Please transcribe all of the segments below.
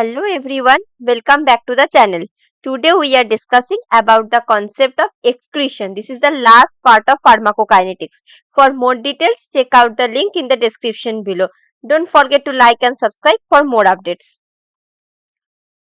Hello everyone, welcome back to the channel. Today we are discussing about the concept of excretion. This is the last part of pharmacokinetics. For more details, check out the link in the description below. Don't forget to like and subscribe for more updates.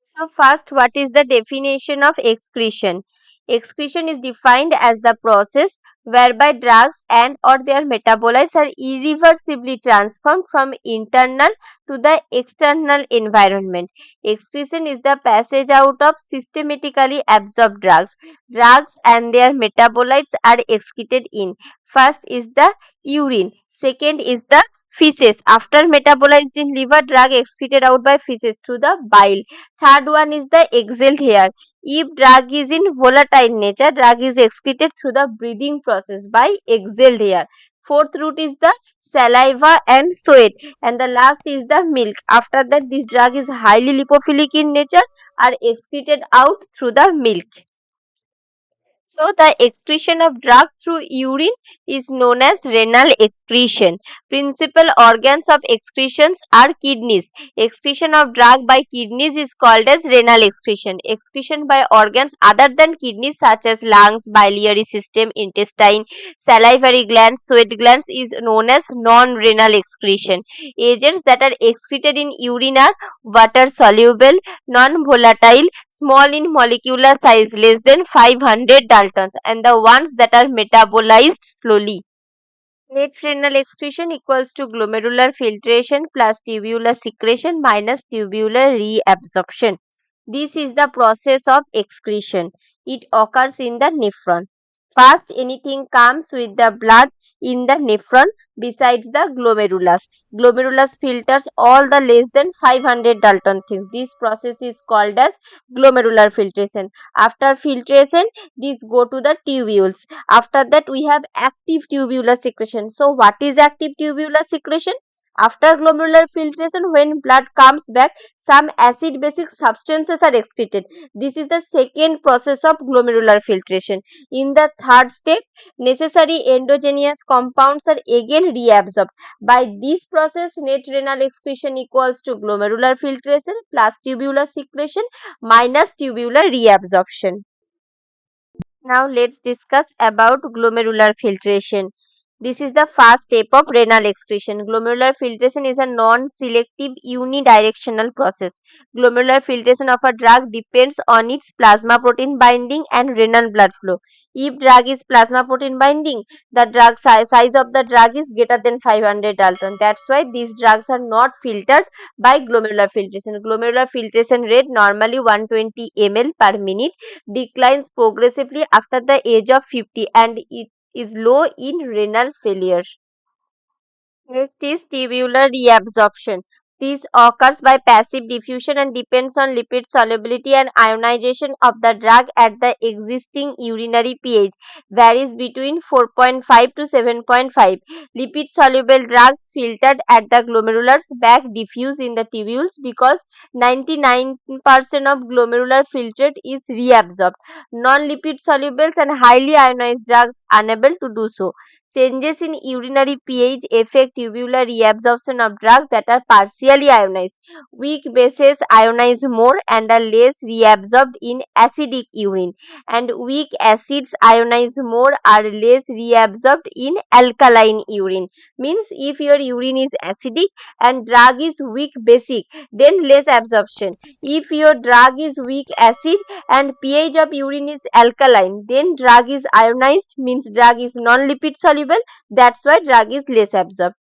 So first, what is the definition of excretion? Excretion is defined as the process whereby drugs and or their metabolites are irreversibly transformed from internal to the external environment. Excretion is the passage out of systematically absorbed drugs. Drugs and their metabolites are excreted in. First is the urine. Second is the feces. After metabolized in liver, drug excreted out by feces through the bile. Third one is the exhaled air. If drug is in volatile nature, drug is excreted through the breathing process by exhaled air. Fourth route is the saliva and sweat. And the last is the milk. After that, this drug is highly lipophilic in nature, are excreted out through the milk. So the excretion of drug through urine is known as renal excretion. Principal organs of excretions are kidneys. Excretion of drug by kidneys is called as renal excretion. Excretion by organs other than kidneys such as lungs, biliary system, intestine, salivary glands, sweat glands is known as non-renal excretion. Agents that are excreted in urine are water soluble, non-volatile, small in molecular size less than 500 daltons, and the ones that are metabolized slowly. Net renal excretion equals to glomerular filtration plus tubular secretion minus tubular reabsorption. This is the process of excretion. It occurs in the nephron. First, anything comes with the blood in the nephron besides the glomerulus. Glomerulus filters all the less than 500 Dalton things. This process is called as glomerular filtration. After filtration, these go to the tubules. After that, we have active tubular secretion. So, what is active tubular secretion? After glomerular filtration, when blood comes back, some acid basic substances are excreted. This is the second process of glomerular filtration. In the third step, necessary endogenous compounds are again reabsorbed. By this process, net renal excretion equals to glomerular filtration plus tubular secretion minus tubular reabsorption. Now let's discuss about glomerular filtration. This is the first step of renal excretion. Glomerular filtration is a non-selective unidirectional process. Glomerular filtration of a drug depends on its plasma protein binding and renal blood flow. If drug is plasma protein binding, the drug size of the drug is greater than 500 Dalton. That's why these drugs are not filtered by glomerular filtration. Glomerular filtration rate normally 120 ml per minute, declines progressively after the age of 50, and it is low in renal failure. Next is tubular reabsorption. This occurs by passive diffusion and depends on lipid solubility and ionization of the drug at the existing urinary pH. Varies between 4.5 to 7.5. Lipid soluble drugs filtered at the glomerulars back diffuse in the tubules because 99% of glomerular filtrate is reabsorbed. Non-lipid solubles and highly ionized drugs unable to do so. Changes in urinary pH affect tubular reabsorption of drugs that are partially ionized. Weak bases ionize more and are less reabsorbed in acidic urine, and weak acids ionize more are less reabsorbed in alkaline urine. Means if your urine is acidic and drug is weak basic, then less absorption. If your drug is weak acid and pH of urine is alkaline, then drug is ionized, means drug is non-lipid soluble, that's why drug is less absorbed.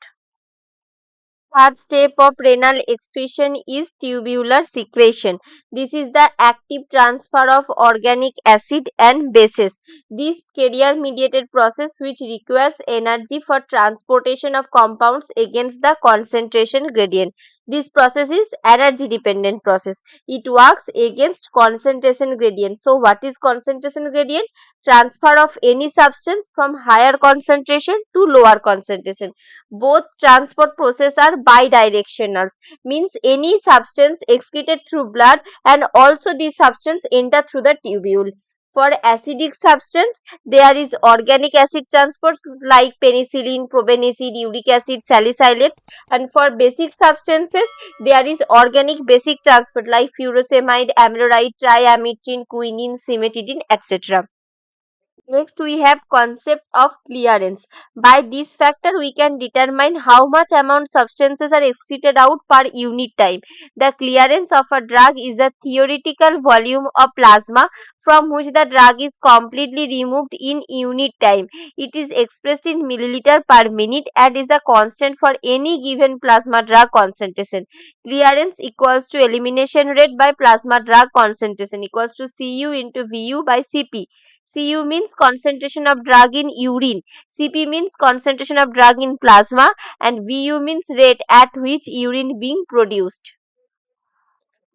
Third step of renal excretion is tubular secretion. This is the active transfer of organic acid and bases. This carrier mediated process which requires energy for transportation of compounds against the concentration gradient. This process is energy dependent process. It works against concentration gradient. So what is concentration gradient? Transfer of any substance from higher concentration to lower concentration. Both transport process are bidirectional, means any substance excreted through blood and also the substance enter through the tubule. For acidic substance, there is organic acid transport like penicillin, probenecid, uric acid, salicylates. And for basic substances, there is organic basic transport like furosemide, amiloride, triamidine, quinine, cimetidine, etc. Next, we have concept of clearance. By this factor, we can determine how much amount substances are excreted out per unit time. The clearance of a drug is a theoretical volume of plasma from which the drug is completely removed in unit time. It is expressed in milliliter per minute and is a constant for any given plasma drug concentration. Clearance equals to elimination rate by plasma drug concentration equals to Cu into Vu by Cp. Cu means concentration of drug in urine, Cp means concentration of drug in plasma, and Vu means rate at which urine being produced.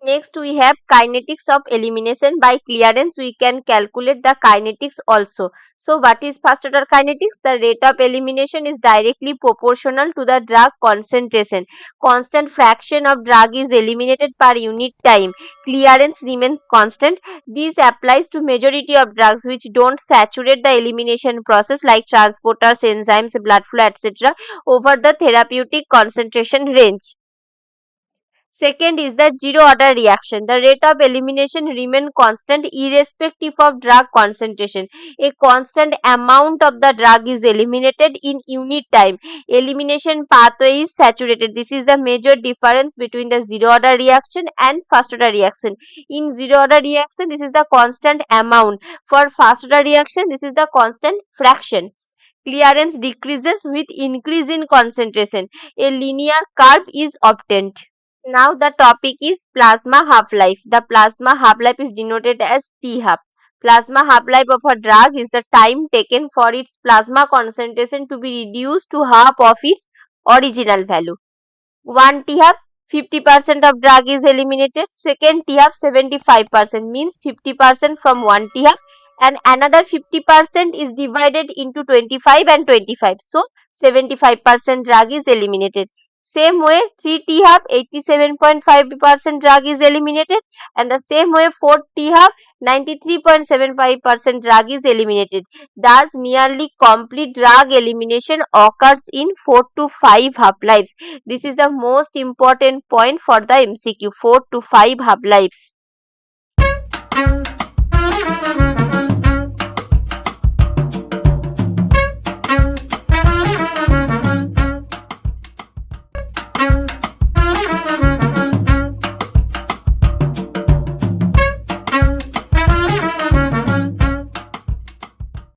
Next, we have kinetics of elimination. By clearance, we can calculate the kinetics also. So, what is first order kinetics? The rate of elimination is directly proportional to the drug concentration. Constant fraction of drug is eliminated per unit time. Clearance remains constant. This applies to majority of drugs which don't saturate the elimination process like transporters, enzymes, blood flow, etc. over the therapeutic concentration range. Second is the zero order reaction. The rate of elimination remain constant irrespective of drug concentration. A constant amount of the drug is eliminated in unit time. Elimination pathway is saturated. This is the major difference between the zero order reaction and first order reaction. In zero order reaction, this is the constant amount. For first order reaction, this is the constant fraction. Clearance decreases with increase in concentration. A linear curve is obtained. Now the topic is plasma half-life. The plasma half-life is denoted as T-half. Plasma half-life of a drug is the time taken for its plasma concentration to be reduced to half of its original value. One T-half, 50% of drug is eliminated. Second T-half, 75% means 50% from one T-half, and another 50% is divided into 25 and 25. So 75% drug is eliminated. Same way, 3T half, 87.5% drug is eliminated, and the same way 4T half, 93.75% drug is eliminated. Thus, nearly complete drug elimination occurs in 4 to 5 half lives. This is the most important point for the MCQ, 4 to 5 half lives.